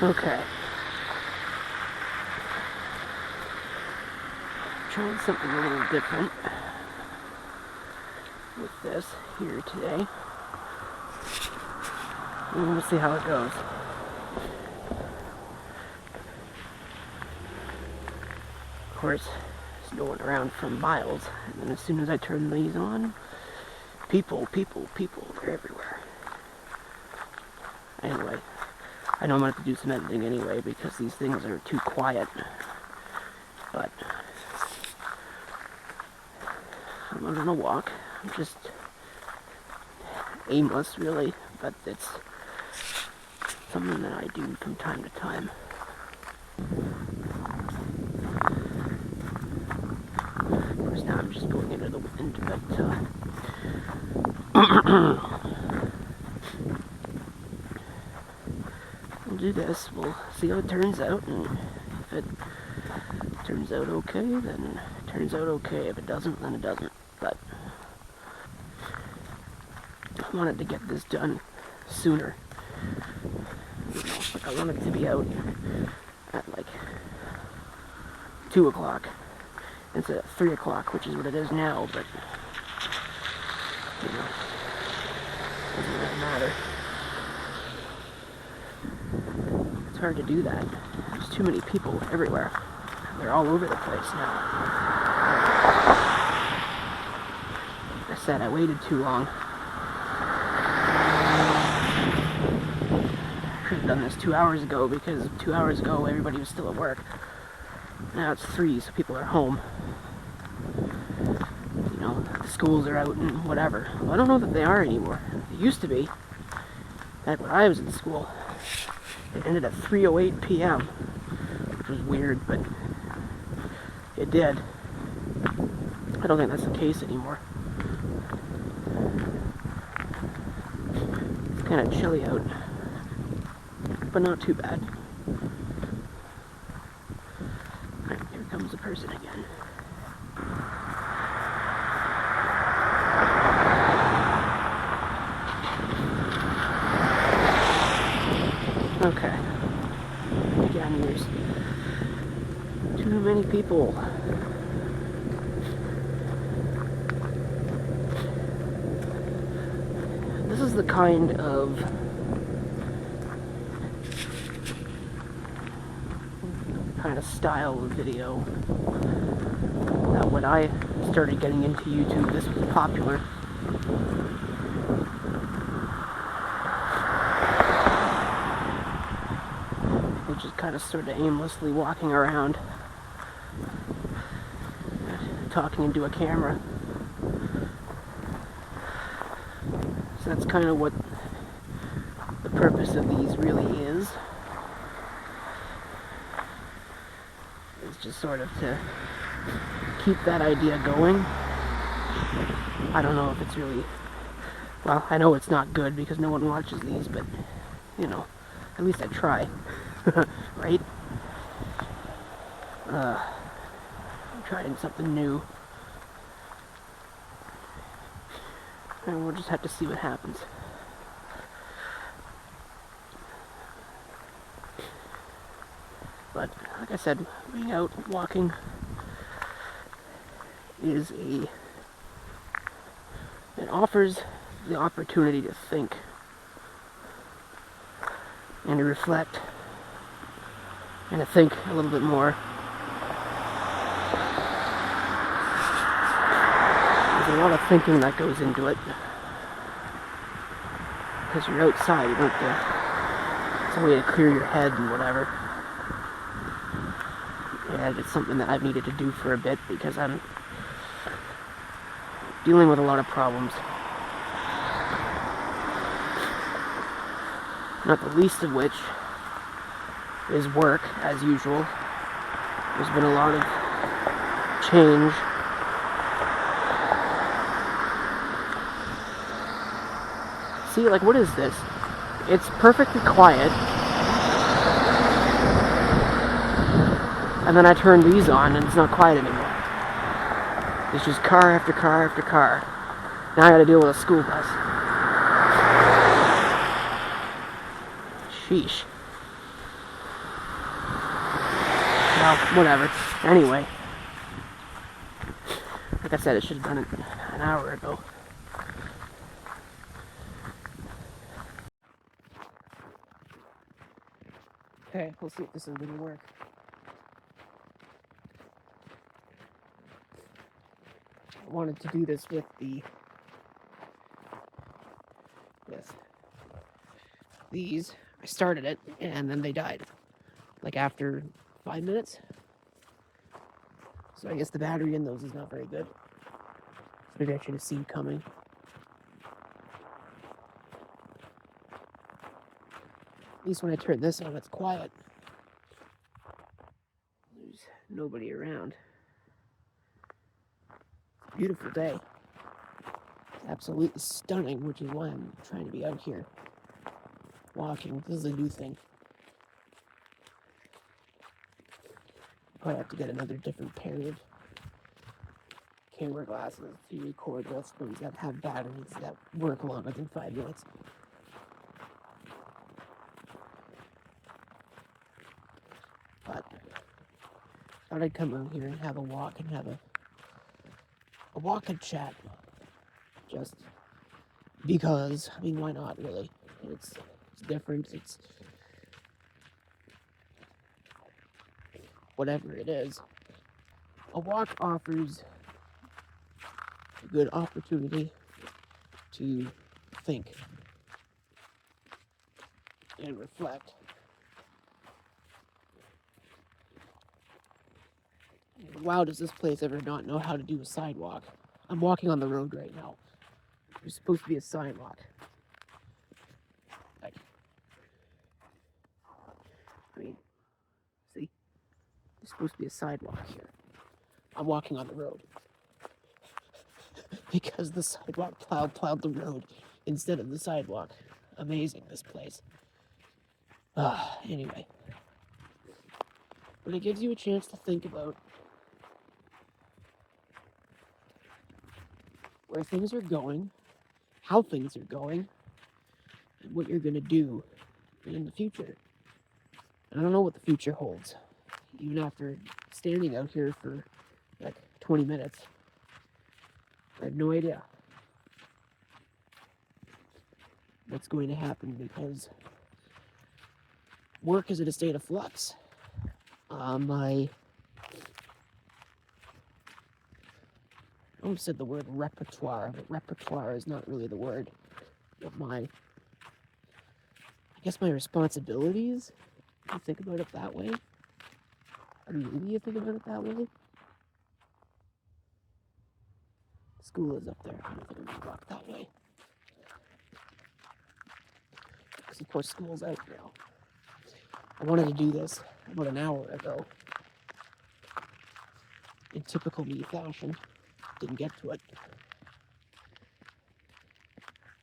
Okay. Trying something a little different with this here today. And we'll see how it goes. Of course, there's no one around for miles, and then as soon as I turn these on, people, they're everywhere. Anyway, I know I'm going to have to do some editing anyway because these things are too quiet, but I'm out on a walk. I'm just aimless, really, but it's something that I do from time to time. Of course, now I'm just going into the wind, but we'll do this. We'll see how it turns out, and if it turns out okay, then it turns out okay. If it doesn't, then it doesn't. But I wanted to get this done sooner. Like I wanted to be out at like 2 o'clock instead of 3 o'clock, which is what it is now, but you know, doesn't really matter. It's hard to do that. There's too many people everywhere. They're all over the place now. Like I said, I waited too long. Should have done this 2 hours ago, because 2 hours ago everybody was still at work. Now it's 3, so people are home. You know, the schools are out and whatever. Well, I don't know that they are anymore. It used to be. Back when I was in school. It ended at 3:08 p.m., which was weird, but it did. I don't think that's the case anymore. It's kind of chilly out, but not too bad. Right, here comes the person again. Okay. Again, there's too many people. This is the kind of style of video that when I started getting into YouTube, this was popular. Which is kind of sort of aimlessly walking around, talking into a camera. So that's kind of what the purpose of these really is. It's just sort of to keep that idea going. I don't know if it's really, well, I know it's not good because no one watches these, but, you know, at least I try. Right? I'm trying something new. And we'll just have to see what happens. But, like I said, being out walking is it offers the opportunity to think and to reflect and to think a little bit more. There's a lot of thinking that goes into it. Because you're outside, you don't have to, it's a way to clear your head and whatever. And it's something that I've needed to do for a bit because I'm dealing with a lot of problems. Not the least of which is work, as usual. There's been a lot of change. See, like, what is this? It's perfectly quiet. And then I turn these on and it's not quiet anymore. It's just car after car after car. Now I gotta deal with a school bus. Sheesh. Well, whatever. Anyway, like I said, I should have done it an hour ago. Okay, we'll see if this is going to work. I wanted to do this with these. I started it, and then they died. Like after 5 minutes. So I guess the battery in those is not very good. Maybe I should have seen coming. At least when I turn this on, it's quiet. There's nobody around. It's a beautiful day. It's absolutely stunning, which is why I'm trying to be out here walking. This is a new thing. Probably have to get another different pair of camera glasses to record with ones that have batteries that work longer than 5 minutes. But I thought I'd come out here and have a walk and have a walk and chat. Just because, I mean, why not, really? It's different. It's whatever it is. A walk offers a good opportunity to think and reflect. Wow, does this place ever not know how to do a sidewalk? I'm walking on the road right now. There's supposed to be a sidewalk. Like, I mean, see? There's supposed to be a sidewalk here. I'm walking on the road. Because the sidewalk plowed the road instead of the sidewalk. Amazing, this place. Anyway. But it gives you a chance to think about where things are going, how things are going, and what you're going to do in the future. And I don't know what the future holds. Even after standing out here for like 20 minutes. I have no idea what's going to happen because work is in a state of flux. I almost said the word repertoire, but repertoire is not really the word. But I guess my responsibilities, if you think about it that way. Or maybe you think about it that way. School is up there. I don't think I'm going to walk that way. Because of course school's out now. I wanted to do this about an hour ago. In typical me fashion. Didn't get to it.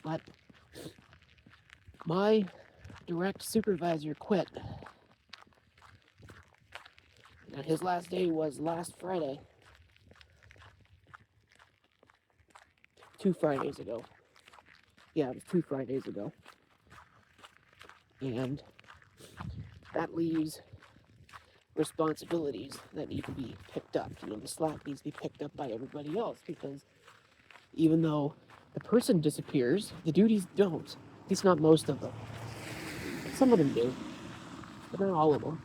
But my direct supervisor quit. And his last day was last Friday. 2 Fridays ago. Yeah, it was 2 Fridays ago. And that leaves responsibilities that need to be picked up. You know, the slack needs to be picked up by everybody else because even though the person disappears, the duties don't. At least not most of them. Some of them do, but not all of them.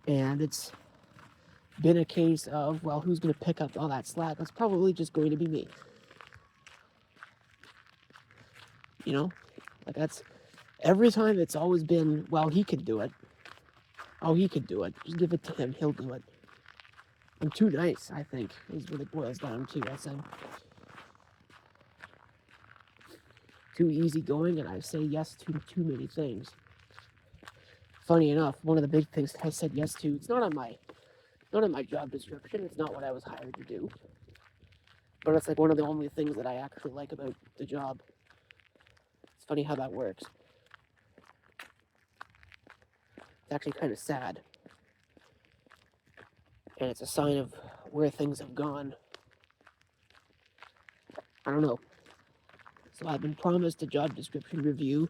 And it's been a case of, well, who's going to pick up all that slack? That's probably just going to be me. You know? Like, that's... Every time it's always been, well, he could do it. Oh, he could do it. Just give it to him. He'll do it. I'm too nice, I think, is what it boils down to. I said, too easygoing, and I say yes to too many things. Funny enough, one of the big things I said yes to, it's not on my job description. It's not what I was hired to do. But it's like one of the only things that I actually like about the job. It's funny how that works. It's actually kind of sad. And it's a sign of where things have gone. I don't know. So I've been promised a job description review.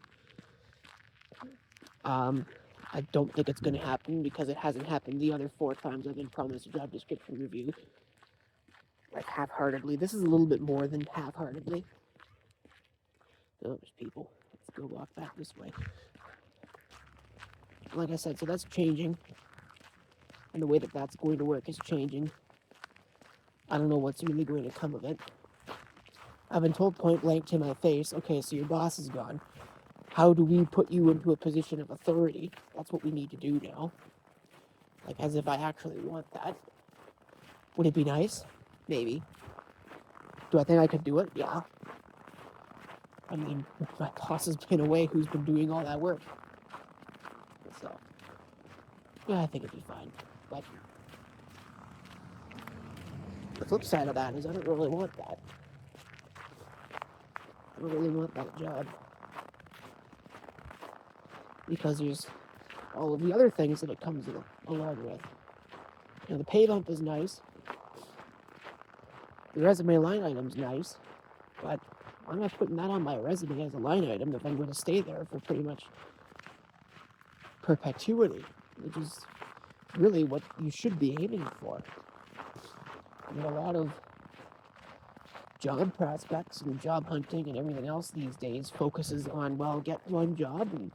I I don't think it's going to happen because it hasn't happened the other 4 times I've been promised a job description review. Like half-heartedly. This is a little bit more than half-heartedly. Oh, there's people. Let's go walk back this way. Like I said, so that's changing. And the way that that's going to work is changing. I don't know what's really going to come of it. I've been told point blank to my face, okay, so your boss is gone. How do we put you into a position of authority? That's what we need to do now. Like, as if I actually want that. Would it be nice? Maybe. Do I think I could do it? Yeah. I mean, my boss has been away, who's been doing all that work. So, yeah, I think it'd be fine. But the flip side of that is I don't really want that. I don't really want that job. Because there's all of the other things that it comes along with. You know, the pay bump is nice. The resume line item's nice. But I'm not putting that on my resume as a line item if I'm going to stay there for pretty much perpetuity, which is really what you should be aiming for. I mean, a lot of job prospects and job hunting and everything else these days focuses on, well, get one job and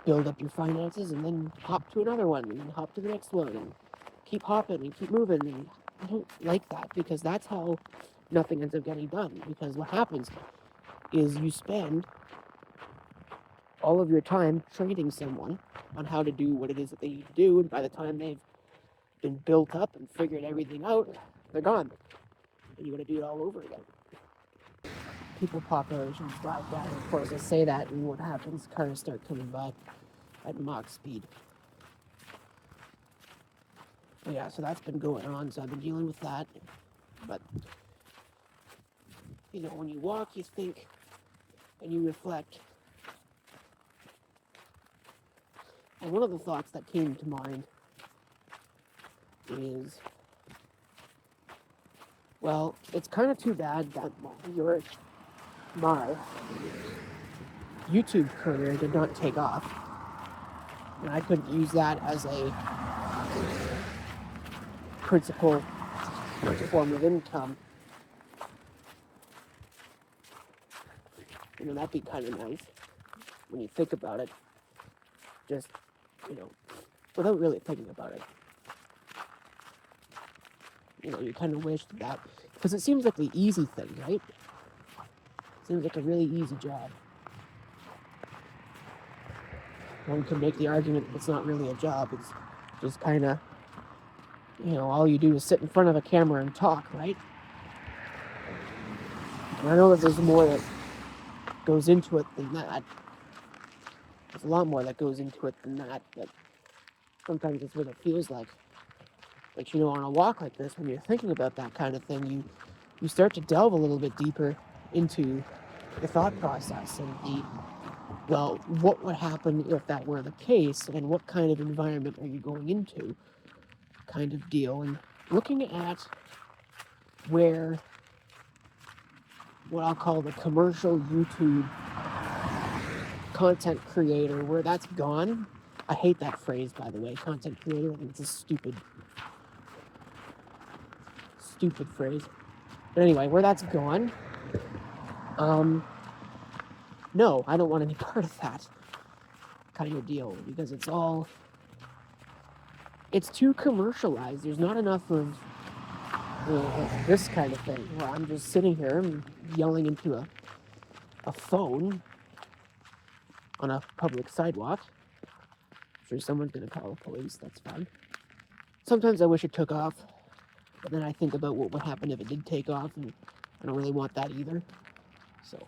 build up your finances and then hop to another one and then hop to the next one and keep hopping and keep moving. And I don't like that because that's how nothing ends up getting done. Because what happens is you spend all of your time training someone on how to do what it is that they need to do, and by the time they've been built up and figured everything out, they're gone. And you got to do it all over again. People populations drive down. Of course, I say that, and what happens? Cars start coming by at Mach speed. But yeah, so that's been going on, so I've been dealing with that. But, you know, when you walk, you think, and you reflect. And one of the thoughts that came to mind is, well, it's kind of too bad that my YouTube career did not take off. And I couldn't use that as a principal form of income. You know, that'd be kind of nice when you think about it. Just, you know, without really thinking about it. You know, you kind of wish that, because it seems like the easy thing, right? Seems like a really easy job. One could make the argument that it's not really a job. It's just kind of, you know, all you do is sit in front of a camera and talk, right? And I know that there's more that goes into it than that. There's a lot more that goes into it than that, but sometimes it's what it feels like. But, you know, on a walk like this, when you're thinking about that kind of thing, you start to delve a little bit deeper into the thought process and well, what would happen if that were the case, and what kind of environment are you going into, kind of deal. And looking at where what I'll call the commercial YouTube content creator, where that's gone. I hate that phrase, by the way, content creator. I think it's a stupid phrase. But anyway, where that's gone, no, I don't want any part of that kind of deal, because it's too commercialized. There's not enough of this kind of thing where I'm just sitting here and yelling into a phone on a public sidewalk. I'm sure someone's going to call the police, that's fine. Sometimes I wish it took off, but then I think about what would happen if it did take off, and I don't really want that either. So,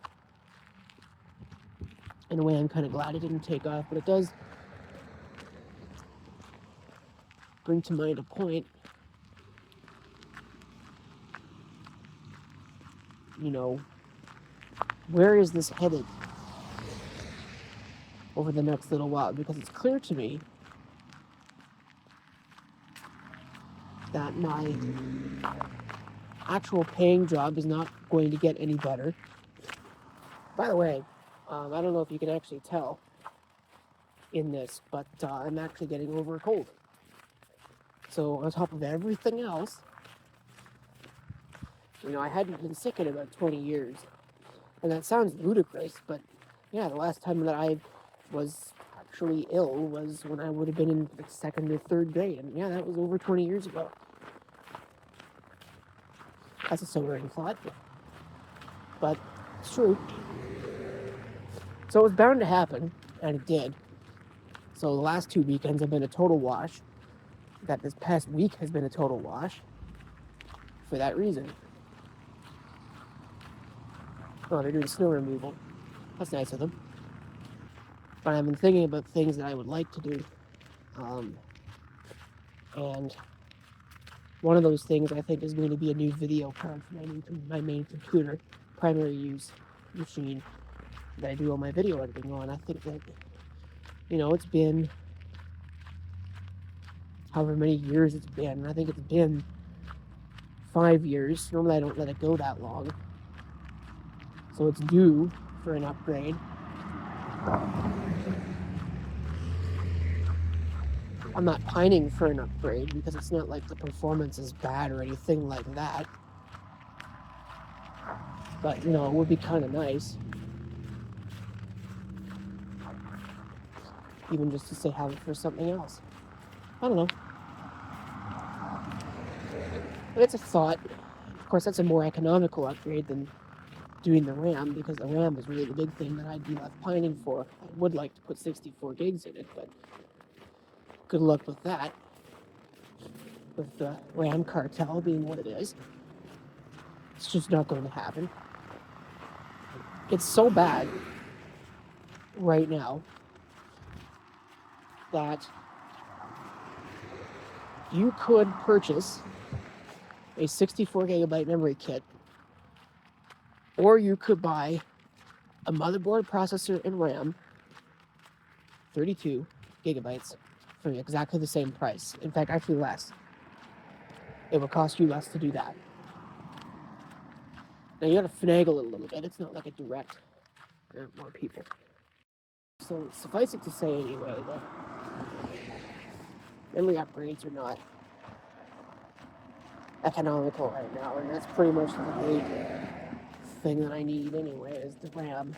in a way, I'm kind of glad it didn't take off, but it does bring to mind a point. You know, where is this headed over the next little while? Because it's clear to me that my actual paying job is not going to get any better. By the way, I don't know if you can actually tell, in this, but I'm actually getting over a cold. So on top of everything else, I hadn't been sick in about 20 years. And that sounds ludicrous, but yeah, the last time that I was actually ill was when I would have been in like second or third grade. And yeah, that was over 20 years ago. That's a sobering thought, but it's true. So it was bound to happen, and it did. So the last 2 weekends have been a total wash. That this past week has been a total wash for that reason. Oh, they're doing snow removal. That's nice of them. But I've been thinking about things that I would like to do. And one of those things I think is going to be a new video card for my main computer, primary use machine that I do all my video editing on. I think that, it's been however many years it's been. I think it's been 5 years. Normally I don't let it go that long. So it's due for an upgrade. I'm not pining for an upgrade because it's not like the performance is bad or anything like that. But, it would be kind of nice. Even just to say have it for something else. I don't know. But it's a thought. Of course, that's a more economical upgrade than doing the RAM, because the RAM is really the big thing that I'd be left pining for. I would like to put 64 gigs in it, but good luck with that. With the RAM cartel being what it is. It's just not going to happen. It's so bad right now that you could purchase a 64 gigabyte memory kit, or you could buy a motherboard, processor, and RAM, 32 gigabytes, for exactly the same price. In fact, actually less. It would cost you less to do that. Now you gotta finagle it a little bit. It's not like a direct, more people. So suffice it to say anyway that memory upgrades are not economical right now, and that's pretty much the big thing that I need anyway, is the RAM.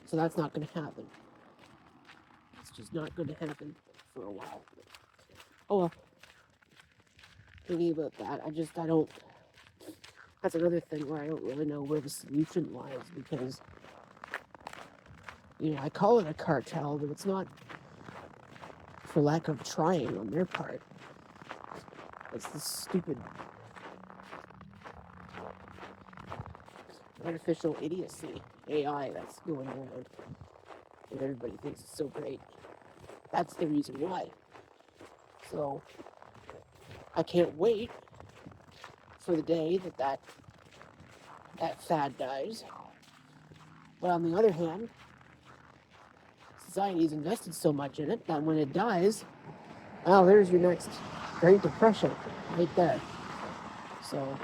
So that's not going to happen. It's just not going to happen for a while. Oh well. Thinking about that, I don't. That's another thing where I don't really know where the solution lies, because, I call it a cartel, but it's not for lack of trying on their part. It's this stupid artificial idiocy, AI, that's going around, and everybody thinks it's so great. That's the reason why. So I can't wait for the day that fad dies. But on the other hand, society's invested so much in it that when it dies, well, there's your next Great Depression right there. So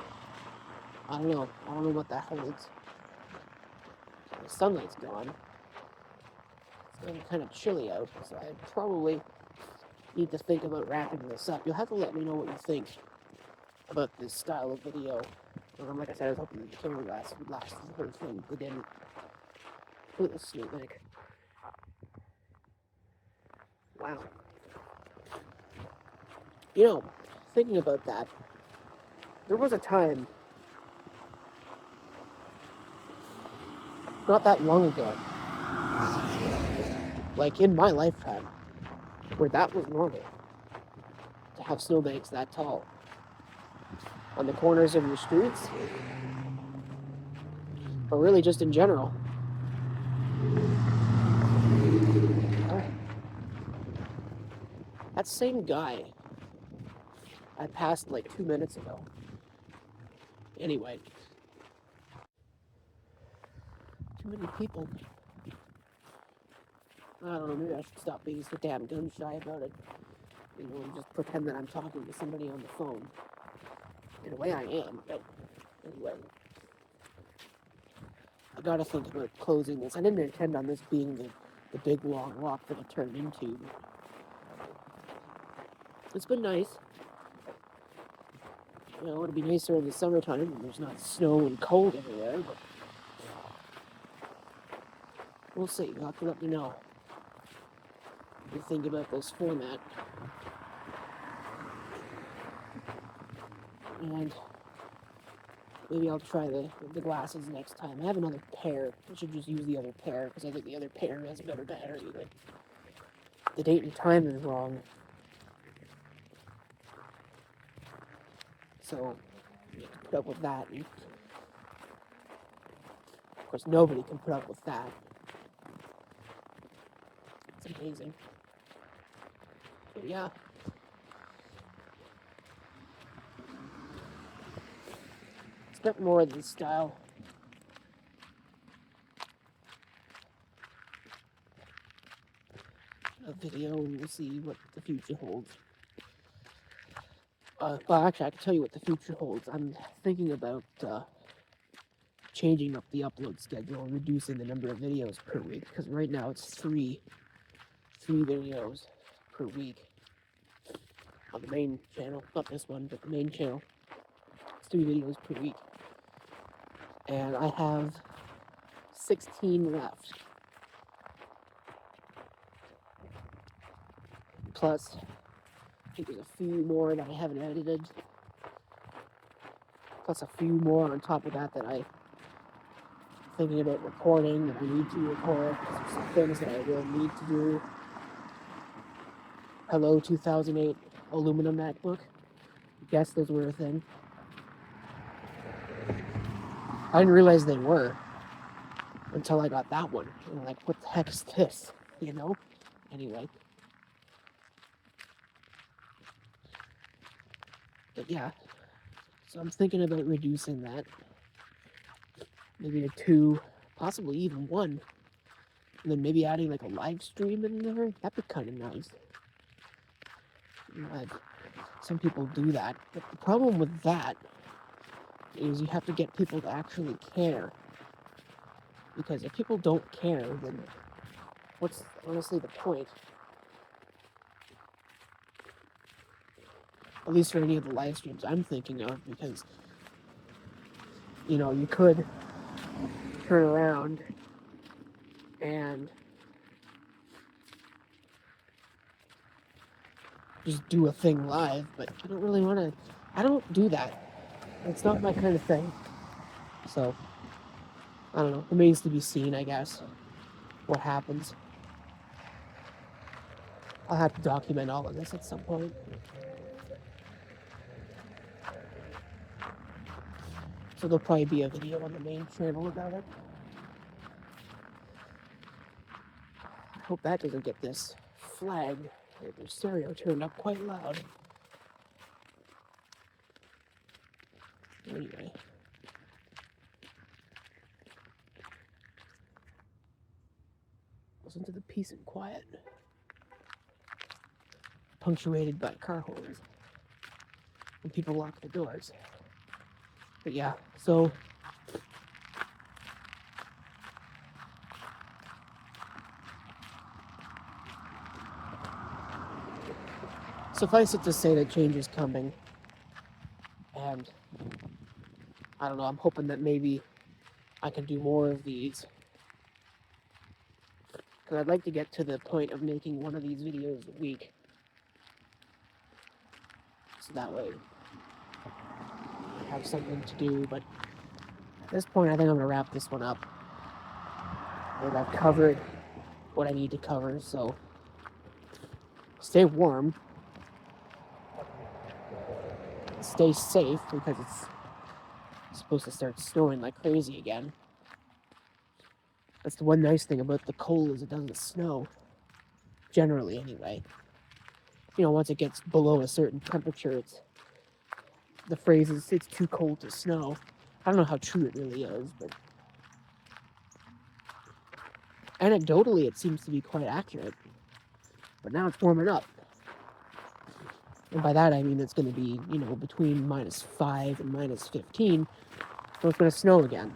I don't know. I don't know what that holds. The sunlight's gone. It's getting kind of chilly out, so I probably need to think about wrapping this up. You'll have to let me know what you think about this style of video. Like I said, I was hoping the camera glass would last the whole thing. It didn't. Look at this snowbank. Wow. Thinking about that, there was a time, not that long ago, like in my lifetime, where that was normal, to have snowbanks that tall on the corners of your streets, or really just in general. That same guy I passed like 2 minutes ago. Anyway. Too many people. I don't know, maybe I should stop being so damn gun shy about it. And just pretend that I'm talking to somebody on the phone. In a way I am, but anyway. I gotta think about closing this. I didn't intend on this being the the big long walk that it turned into. It's been nice. You know, it'll be nicer in the summertime when there's not snow and cold everywhere, but we'll see. You'll have to let me know what you think about this format. And maybe I'll try the glasses next time. I have another pair. I should just use the other pair because I think the other pair has a better battery. But the date and time is wrong. So you have to put up with that. And of course, nobody can put up with that. It's amazing. But yeah. Expect more of this style. A video, and we'll see what the future holds. Well, actually, I can tell you what the future holds. I'm thinking about changing up the upload schedule and reducing the number of videos per week, because right now it's three videos per week on the main channel. Not this one, but the main channel. It's 3 videos per week. And I have 16 left. Plus, I think there's a few more that I haven't edited. Plus a few more on top of that I'm thinking about recording, that I need to record. There's some things that I will need to do. Hello 2008 aluminum MacBook. Guess those were a thing. I didn't realize they were until I got that one. And I'm like, what the heck is this? You know? Anyway. But yeah. So I'm thinking about reducing that. Maybe to 2, possibly even 1. And then maybe adding like a live stream in there. That'd be kind of nice. Some people do that. But the problem with that is you have to get people to actually care. Because if people don't care, then what's honestly the point? At least for any of the live streams I'm thinking of, because, you know, you could turn around and just do a thing live, but I don't really want to. I don't do that. It's not my kind of thing. So, I don't know. Remains to be seen, I guess, what happens. I'll have to document all of this at some point. So there'll probably be a video on the main channel about it. I hope that doesn't get this flagged. The stereo turned up quite loud. Anyway. Listen to the peace and quiet. Punctuated by car horns. When people lock the doors. But yeah, so suffice it to say that change is coming. And I don't know, I'm hoping that maybe I can do more of these. Because I'd like to get to the point of making one of these videos a week. So that way I have something to do. But at this point, I think I'm going to wrap this one up. And I've covered what I need to cover, so stay warm. Stay safe, because it's supposed to start snowing like crazy again. That's the one nice thing about the cold, is it doesn't snow. Generally, anyway. You know, once it gets below a certain temperature, the phrase is, it's too cold to snow. I don't know how true it really is, but anecdotally, it seems to be quite accurate. But now it's warming up. And by that, I mean it's going to be, you know, between -5 and -15. So it's going to snow again.